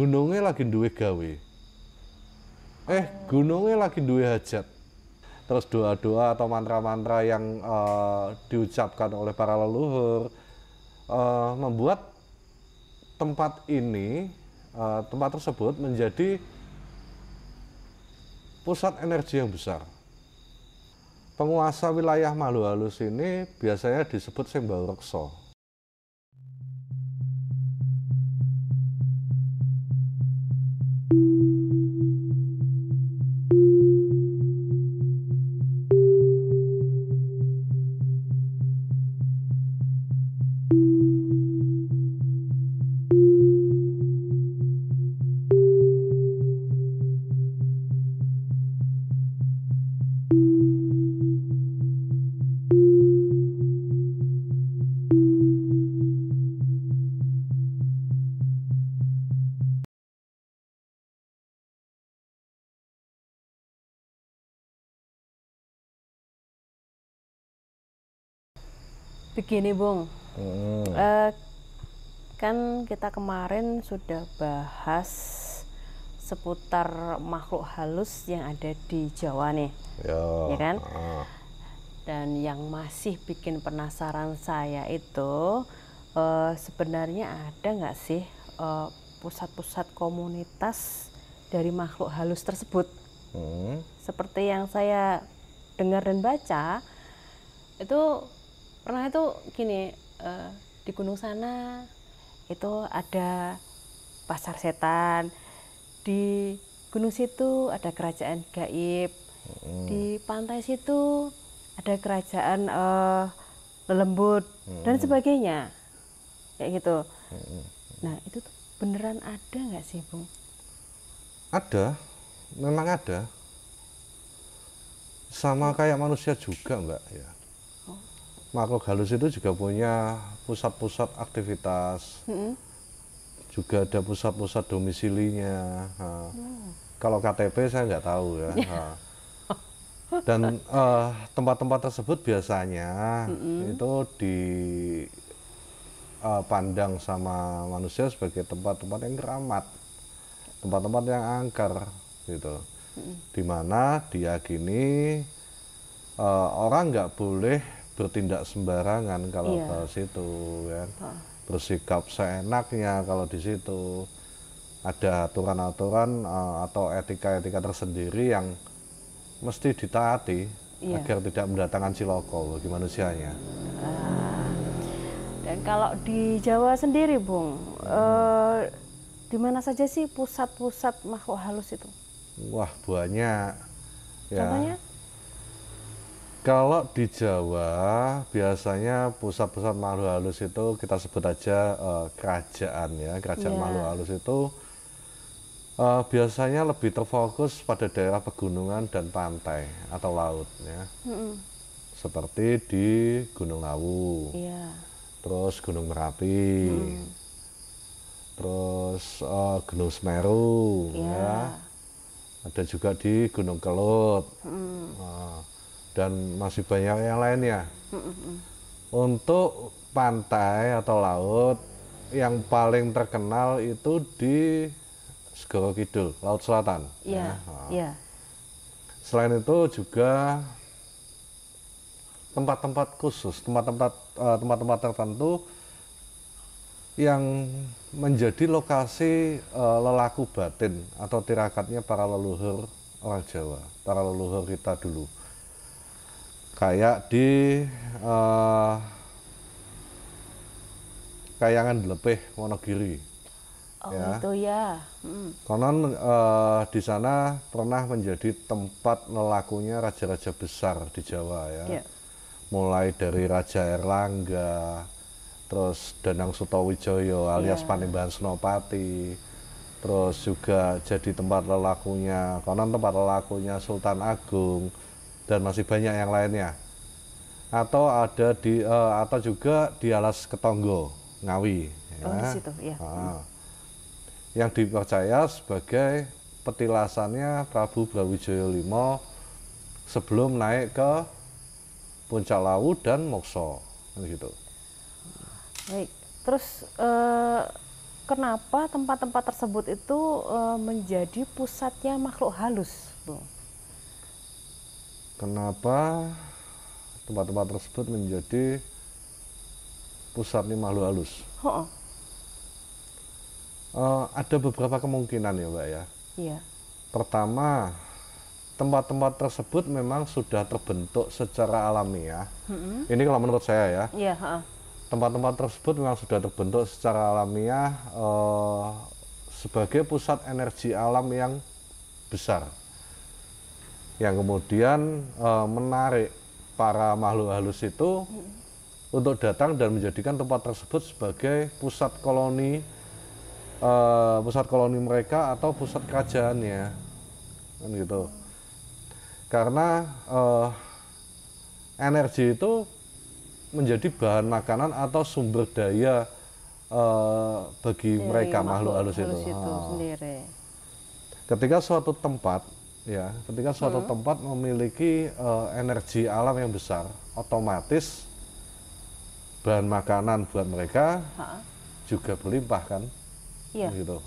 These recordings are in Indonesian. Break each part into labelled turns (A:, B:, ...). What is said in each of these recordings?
A: gunungnya lagi duwe gawe. Gunungnya lagi duwe hajat. Terus doa-doa atau mantra-mantra yang diucapkan oleh para leluhur membuat tempat ini, tempat tersebut menjadi pusat energi yang besar. Penguasa wilayah Makhluk Halus ini biasanya disebut Sembau Reksa.
B: Begini Bung, kan kita kemarin sudah bahas seputar makhluk halus yang ada di Jawa nih, ya kan? Dan yang masih bikin penasaran saya itu sebenarnya ada nggak sih pusat-pusat komunitas dari makhluk halus tersebut? Seperti yang saya dengar dan baca itu pernah itu gini, di gunung sana itu ada pasar setan, di gunung situ ada kerajaan gaib, di pantai situ ada kerajaan lelembut dan sebagainya kayak gitu. Nah itu tuh beneran ada nggak sih Bung?
A: Ada, memang ada. Sama kayak manusia juga Mbak ya. Makhluk halus itu juga punya pusat-pusat aktivitas, juga ada pusat-pusat domisilinya. Kalau KTP saya nggak tahu ya. Dan tempat-tempat tersebut biasanya itu dipandang sama manusia sebagai tempat-tempat yang keramat, tempat-tempat yang angker, gitu. Dimana diyakini orang nggak boleh bertindak sembarangan kalau ke situ, kan. Bersikap seenaknya kalau di situ. Ada aturan-aturan atau etika-etika tersendiri yang mesti ditaati agar tidak mendatangkan ciloko bagi manusianya.
B: Dan kalau di Jawa sendiri Bung, di mana saja sih pusat-pusat makhluk halus itu?
A: Wah, banyak.
B: Contohnya?
A: Kalau di Jawa biasanya pusat-pusat makhluk halus itu kita sebut aja kerajaan ya. Kerajaan makhluk halus itu biasanya lebih terfokus pada daerah pegunungan dan pantai atau laut ya. Seperti di Gunung Lawu, terus Gunung Merapi, terus Gunung Semeru ya. Ada juga di Gunung Kelut. Dan masih banyak yang lainnya. Untuk pantai atau laut yang paling terkenal itu di Segoro Kidul, Laut Selatan. Selain itu juga tempat-tempat khusus, tempat-tempat tertentu yang menjadi lokasi lelaku batin atau tirakatnya para leluhur orang Jawa, para leluhur kita dulu. Kayak di Kayangan Lepeh, Wonogiri.
B: Itu ya.
A: Konon di sana pernah menjadi tempat lelakunya raja-raja besar di Jawa ya. Mulai dari Raja Erlangga, terus Danang Sutawijoyo alias Panembahan Senopati, terus juga jadi tempat lelakunya, konon tempat lelakunya Sultan Agung, dan masih banyak yang lainnya. Atau ada di atau juga di Alas Ketonggo, Ngawi.
B: Di situ ya.
A: Yang dipercaya sebagai petilasannya Prabu Brawijaya V sebelum naik ke Puncak Lawu dan Mokso, gitu.
B: Baik. Terus kenapa tempat-tempat tersebut itu menjadi pusatnya makhluk halus, Bung?
A: Kenapa tempat-tempat tersebut menjadi pusatnya makhluk halus? Ada beberapa kemungkinan ya, Mbak ya.
B: Iya.
A: Pertama, tempat-tempat tersebut memang sudah terbentuk secara alamiah. Ini kalau menurut saya ya.
B: Iya.
A: Tempat-tempat tersebut memang sudah terbentuk secara alamiah sebagai pusat energi alam yang besar, yang kemudian menarik para makhluk halus itu untuk datang dan menjadikan tempat tersebut sebagai pusat koloni mereka atau pusat kerajaannya, kan gitu. Karena energi itu menjadi bahan makanan atau sumber daya bagi mereka makhluk halus itu
B: sendiri.
A: Ketika suatu tempat tempat memiliki energi alam yang besar, otomatis bahan makanan buat mereka juga berlimpah, kan?
B: Iya.
A: Gitu.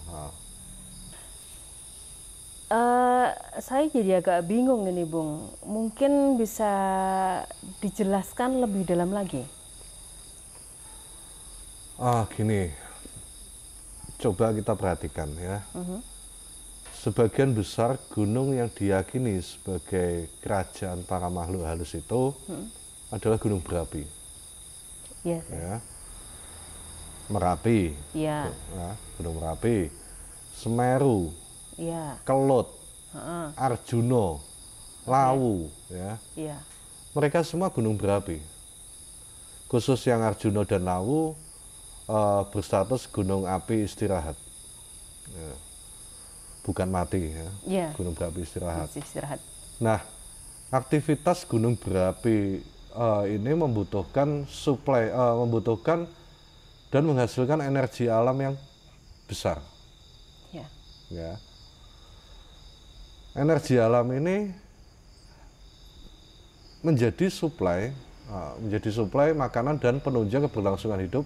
B: Saya jadi agak bingung ini, Bung. Mungkin bisa dijelaskan lebih dalam lagi.
A: Gini, coba kita perhatikan ya. Sebagian besar gunung yang diyakini sebagai kerajaan para makhluk halus itu adalah gunung berapi.
B: Yes.
A: Ya. Merapi.
B: Iya.
A: Ya, Gunung Merapi, Semeru,
B: iya,
A: Kelut, Arjuno, Lawu, ya.
B: Iya.
A: Mereka semua gunung berapi. Khusus yang Arjuno dan Lawu berstatus gunung api istirahat. Ya. Bukan mati, ya.
B: Iya.
A: Gunung berapi istirahat.
B: Istirahat.
A: Nah, aktivitas gunung berapi ini membutuhkan suplai, membutuhkan dan menghasilkan energi alam yang besar.
B: Ya.
A: Ya. Energi alam ini menjadi suplai makanan dan penunjang keberlangsungan hidup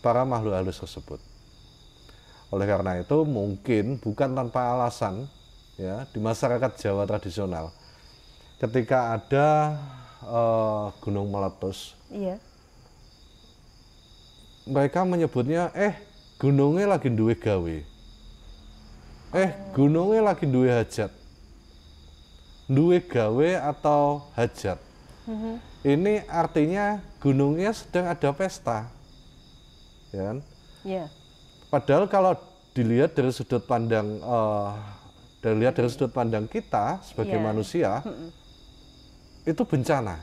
A: para makhluk halus tersebut. Oleh karena itu, mungkin bukan tanpa alasan ya, di masyarakat Jawa tradisional, ketika ada gunung meletus,
B: iya,
A: mereka menyebutnya gunungnya lagi duwe gawe, gunungnya lagi duwe hajat, duwe gawe atau hajat. Ini artinya gunungnya sedang ada pesta, ya kan?
B: Iya.
A: Padahal kalau dilihat dari sudut pandang kita sebagai manusia, itu bencana.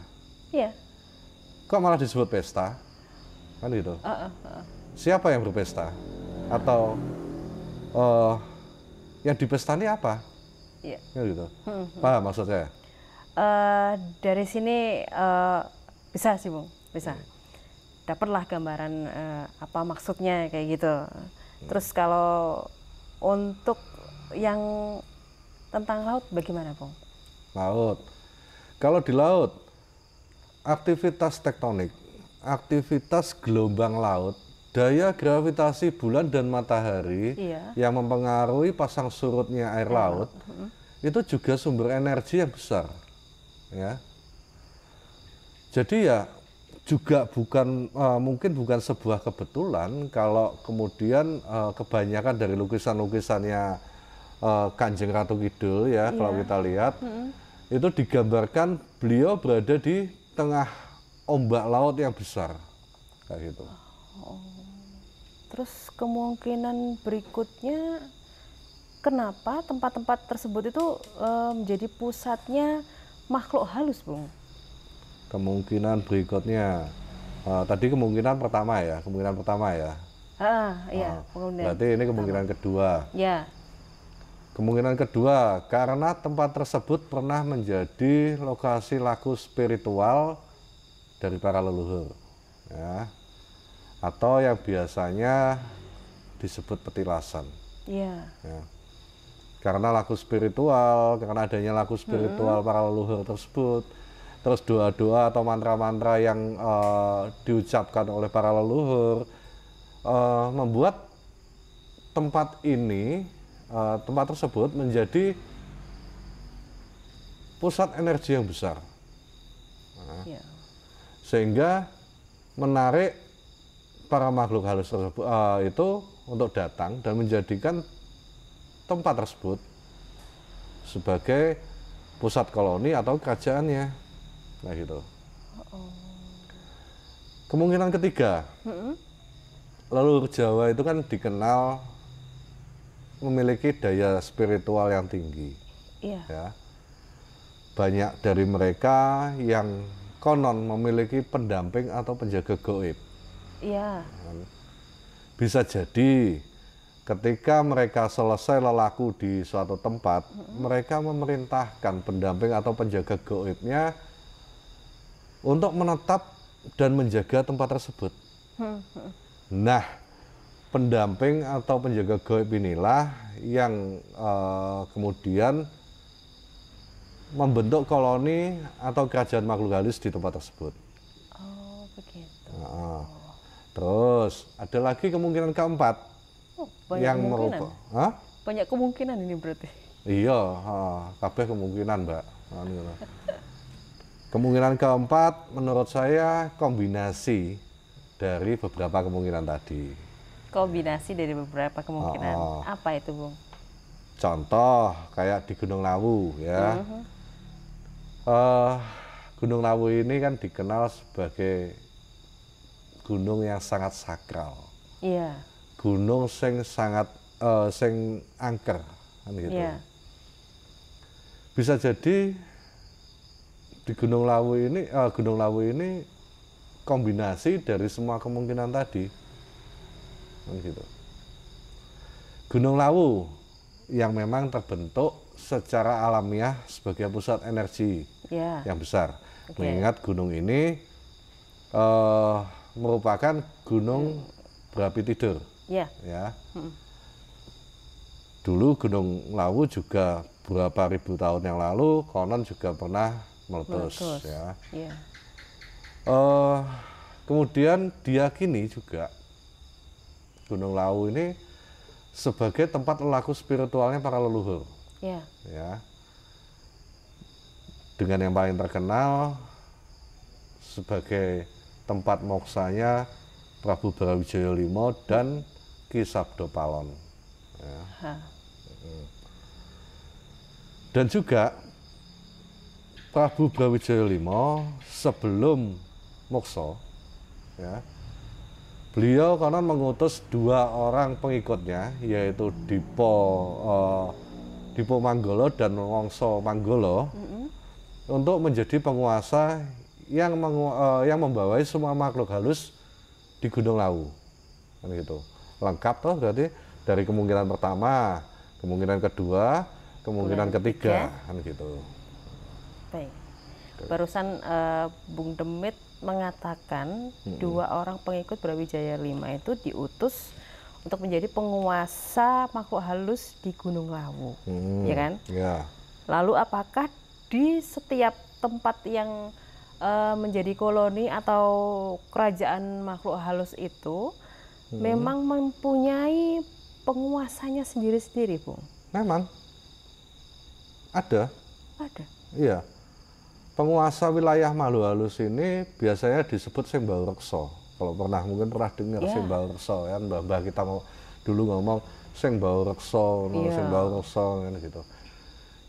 B: Iya.
A: Kok malah disebut pesta? Kan gitu. Siapa yang berpesta? Atau yang dipestani apa?
B: Iya.
A: Ya gitu. Paham maksud saya?
B: Dari sini bisa sih, Bung, bisa. Dapatlah gambaran apa maksudnya kayak gitu. Terus kalau untuk yang tentang laut bagaimana, Bung?
A: Laut. Kalau di laut, aktivitas tektonik, aktivitas gelombang laut, daya gravitasi bulan dan matahari yang mempengaruhi pasang surutnya air laut, itu juga sumber energi yang besar. Ya. Jadi ya juga mungkin bukan sebuah kebetulan kalau kemudian kebanyakan dari lukisan-lukisannya Kanjeng Ratu Kidul ya, kalau kita lihat itu digambarkan beliau berada di tengah ombak laut yang besar kayak gitu.
B: Terus kemungkinan berikutnya, kenapa tempat-tempat tersebut itu menjadi pusatnya makhluk halus, Bung?
A: Kemungkinan berikutnya, tadi kemungkinan pertama ya.
B: Iya.
A: Berarti ini kemungkinan kedua.
B: Ya.
A: Kemungkinan kedua, karena tempat tersebut pernah menjadi lokasi laku spiritual dari para leluhur, ya. Atau yang biasanya disebut petilasan.
B: Iya.
A: Ya. Karena adanya laku spiritual para leluhur tersebut, terus doa-doa atau mantra-mantra yang diucapkan oleh para leluhur membuat tempat ini, tempat tersebut menjadi pusat energi yang besar. Nah, sehingga menarik para makhluk halus tersebut itu untuk datang dan menjadikan tempat tersebut sebagai pusat koloni atau kerajaannya. Nah gitu. Kemungkinan ketiga, leluhur Jawa itu kan dikenal memiliki daya spiritual yang tinggi. Ya. Banyak dari mereka yang konon memiliki pendamping atau penjaga gaib. Bisa jadi ketika mereka selesai lelaku di suatu tempat, mereka memerintahkan pendamping atau penjaga gaibnya untuk menetap dan menjaga tempat tersebut. Nah, pendamping atau penjaga gaib inilah yang kemudian membentuk koloni atau kerajaan makhluk halus di tempat tersebut.
B: Oh, begitu.
A: Terus ada lagi kemungkinan keempat.
B: Yang merupakan banyak kemungkinan ini berarti.
A: Iya, kabeh kemungkinan, Mbak. Kemungkinan keempat menurut saya kombinasi dari beberapa kemungkinan tadi.
B: Kombinasi dari beberapa kemungkinan. Apa itu, Bung?
A: Contoh kayak di Gunung Lawu ya. Gunung Lawu ini kan dikenal sebagai gunung yang sangat sakral.
B: Iya.
A: Gunung sing sangat sing angker kan gitu. Iya. Bisa jadi di Gunung Lawu ini kombinasi dari semua kemungkinan tadi. Kan gitu. Gunung Lawu yang memang terbentuk secara alamiah sebagai pusat energi yang besar. Mengingat gunung ini merupakan gunung berapi tidur. Ya. Dulu Gunung Lawu juga beberapa ribu tahun yang lalu konon juga pernah meletus. Ya. Kemudian diyakini juga Gunung Lawu ini sebagai tempat lelaku spiritualnya para leluhur. Ya. Dengan yang paling terkenal sebagai tempat moksanya Prabu Brawijaya V dan Ki Sabdopalon. Ya. Dan juga Prabu Brawijaya V sebelum moksa, ya, beliau konon mengutus 2 orang pengikutnya, yaitu Dipo Manggolo dan Wongso Manggolo, untuk menjadi penguasa yang membawai semua makhluk halus di Gunung Lawu. Kan gitu. Lengkap toh berarti dari kemungkinan pertama, kemungkinan kedua, kemungkinan ketiga, kan gitu.
B: Baik. Barusan Bung Demit mengatakan 2 orang pengikut Brawijaya V itu diutus untuk menjadi penguasa makhluk halus di Gunung Lawu, ya kan?
A: Ya.
B: Lalu apakah di setiap tempat yang menjadi koloni atau kerajaan makhluk halus itu memang mempunyai penguasanya sendiri-sendiri, Bung?
A: Memang ada. Iya. Penguasa wilayah makhluk halus ini biasanya disebut Sembau Reksa. Kalau mungkin pernah dengar Sembau Reksa kan, mbah kita mau dulu ngomong Sembau Reksa, Sembau Reksa kan gitu.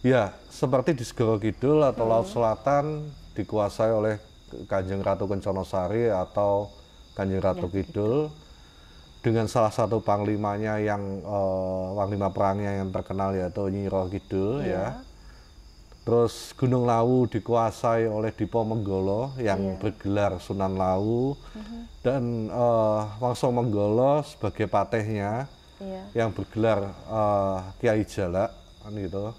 A: Ya, seperti di Segoro Kidul atau Laut Selatan dikuasai oleh Kanjeng Ratu Kencana Sari atau Kanjeng Ratu Kidul dengan salah satu panglimanya yang panglima perangnya yang terkenal yaitu Nyi Roro Kidul ya. Terus Gunung Lawu dikuasai oleh Dipo Menggolo yang bergelar Sunan Lawu dan Wongso Menggolo sebagai patihnya yang bergelar Kiai Jalak kan gitu.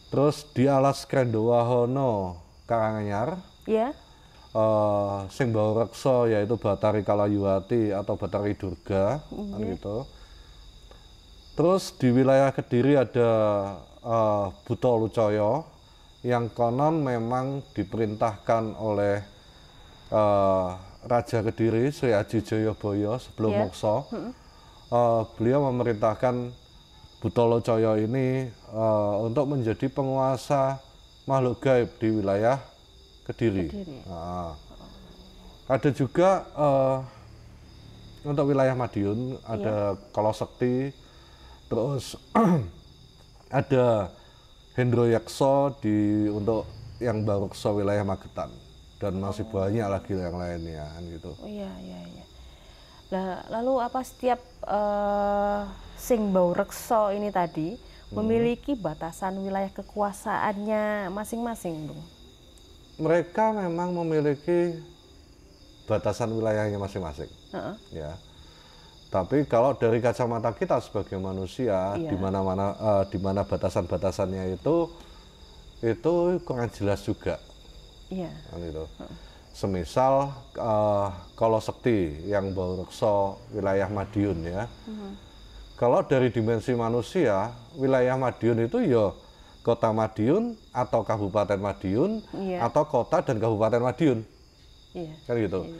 A: Terus di Alas Krendowahono Karanganyar Sembau Reksa yaitu Batari Kalayuwati atau Batari Durga kan gitu. Terus di wilayah Kediri ada Buto Lucoyo yang konon memang diperintahkan oleh Raja Kediri Sri Aji Jayabaya sebelum moksa beliau memerintahkan Butolo Coyo ini untuk menjadi penguasa makhluk gaib di wilayah Kediri. Nah, ada juga untuk wilayah Madiun ada Kolo Sekti, terus ada Hendro Yakso untuk yang Barukso wilayah Magetan, dan masih banyak lagi yang lainnya kan gitu.
B: Oh iya. Nah, lalu apa setiap sing Baurekso ini tadi memiliki batasan wilayah kekuasaannya masing-masing, Bung?
A: Mereka memang memiliki batasan wilayahnya masing-masing, ya. Tapi kalau dari kacamata kita sebagai manusia, di mana batasan-batasannya itu kurang jelas juga, kan gitu. Semisal Kolo Sekti yang Baurekso wilayah Madiun ya. Kalau dari dimensi manusia, wilayah Madiun itu ya Kota Madiun atau Kabupaten Madiun atau Kota dan Kabupaten Madiun. Kan gitu.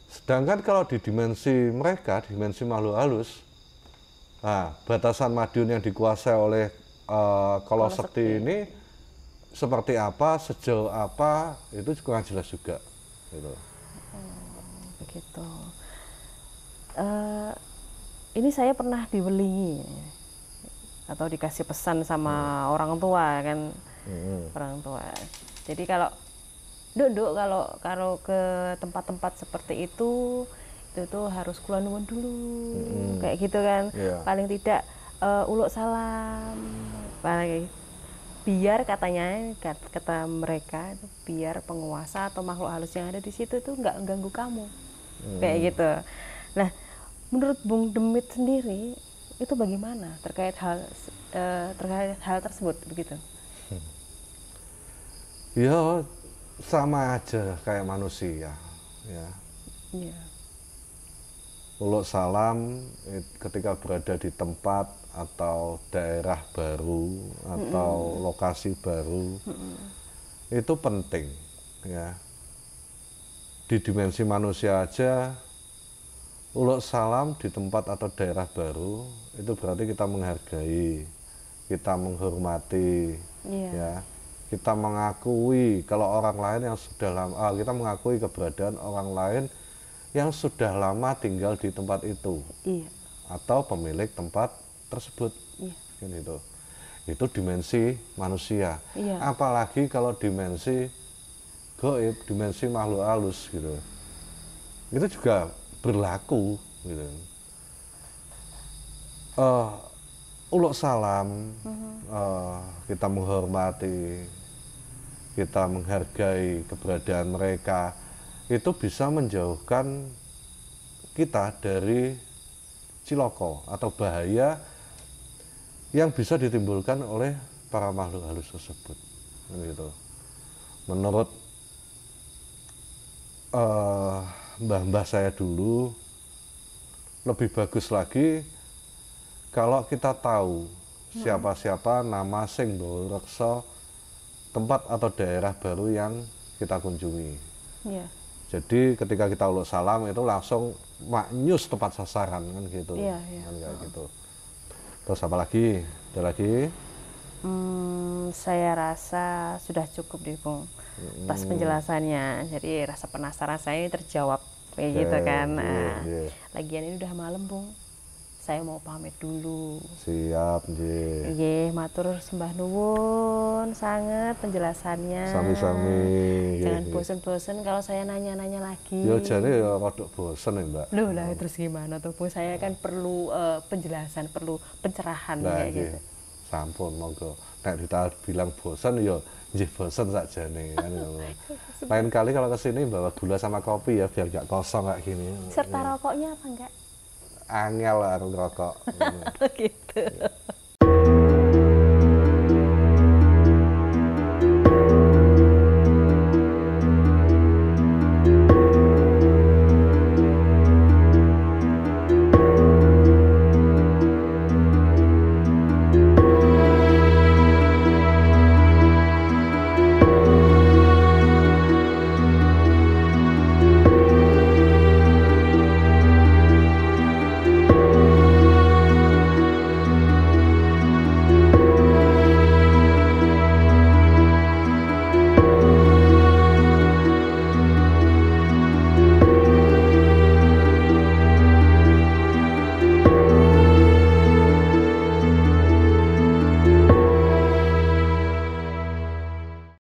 A: Sedangkan kalau di dimensi mereka, dimensi makhluk halus, nah, batasan Madiun yang dikuasai oleh Kolo Sekti ini seperti apa, sejauh apa, itu kurang jelas juga. Gitu.
B: Begitu. Ini saya pernah diwelingi atau dikasih pesan sama orang tua kan, orang tua. Jadi kalau kalau ke tempat-tempat seperti itu tuh harus kula nuwun dulu, kayak gitu kan. Paling tidak uluk salam, paling biar katanya, kata mereka, biar penguasa atau makhluk halus yang ada di situ tuh nggak ganggu kamu, kayak gitu. Nah, menurut Bung Demit sendiri itu bagaimana terkait hal tersebut begitu?
A: Ya sama aja kayak manusia, ya. Uluk salam ketika berada di tempat atau daerah baru atau lokasi baru itu penting, ya. Di dimensi manusia aja uluk salam di tempat atau daerah baru itu berarti kita menghargai, kita menghormati, ya. Kita mengakui kalau orang lain yang sudah lama, kita mengakui keberadaan orang lain yang sudah lama tinggal di tempat itu, atau pemilik tempat tersebut, gitu. Itu dimensi manusia. Apalagi kalau dimensi gaib, dimensi makhluk halus, gitu. Itu juga berlaku, gitu. Uluk salam, kita menghormati, kita menghargai keberadaan mereka, itu bisa menjauhkan kita dari ciloko atau bahaya yang bisa ditimbulkan oleh para makhluk halus tersebut, gitu. Menurut mbah-mbah saya dulu, lebih bagus lagi kalau kita tahu siapa-siapa nama sing Baurekso tempat atau daerah baru yang kita kunjungi. Jadi ketika kita uluk salam itu langsung maknyus tepat sasaran kan gitu, kan kayak gitu. Terus apa lagi? Ada lagi?
B: Saya rasa sudah cukup deh, Bung, atas penjelasannya. Jadi rasa penasaran saya ini terjawab kayak gitu kan. Lagian ini udah malam, Bung. Saya mau pamit dulu.
A: Siap,
B: nggih. Matur sembah nuwun sangat penjelasannya.
A: Sami-sami.
B: Jangan bosen-bosen kalau saya nanya-nanya lagi.
A: Ya jane ya rada bosen ya, Mbak.
B: Loh lah, terus gimana tuh, Bung? Saya kan perlu penjelasan, perlu pencerahan kayak gitu.
A: Sampun, monggo. Nek bilang bosen ya nggih bosen sakjane kan. Lain kali kalau kesini bawa gula sama kopi ya biar gak kosong kayak gini.
B: Serta rokoknya apa enggak?
A: Angel lah rokok.
B: Gitu.